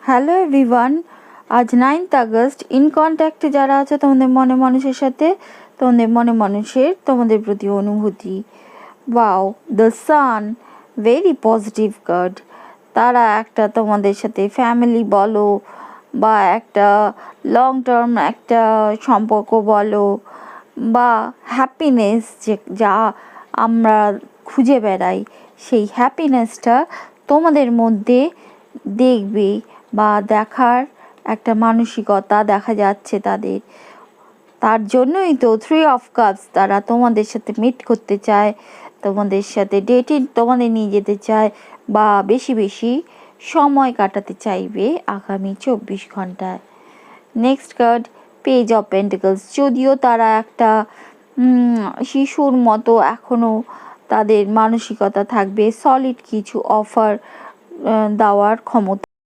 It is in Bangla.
হ্যালো এভরিওয়ান, আজ 9th আগস্ট। ইন কন্ট্যাক্টে যারা আছে তোমাদের মনে মানুষের সাথে, তোমাদের মনে মানুষের তোমাদের প্রতি অনুভূতি। Wow, the sun, very positive card. তারা একটা তোমাদের সাথে ফ্যামিলি বলো বা একটা লং টার্ম একটা সম্পর্ক বলো বা হ্যাপিনেস, যা আমরা খুঁজে বেড়াই, সেই হ্যাপিনেসটা তোমাদের মধ্যে দেখবে বা দেখার একটা মানসিকতা দেখা যাচ্ছে তাদের। তার জন্যই তো 3 of Cups, তারা তোমাদের সাথে মিট করতে চায়, তোমাদের সাথে ডেটে তোমাদের নিয়ে যেতে চায় বা বেশি বেশি সময় কাটাতে চাইবে আগামী 24 ঘন্টায়। Next card, page of pentacles. যদিও তারা একটা শিশুর মতো এখনও তাদের মানসিকতা থাকবে, সলিড কিছু অফার দেওয়ার ক্ষমতা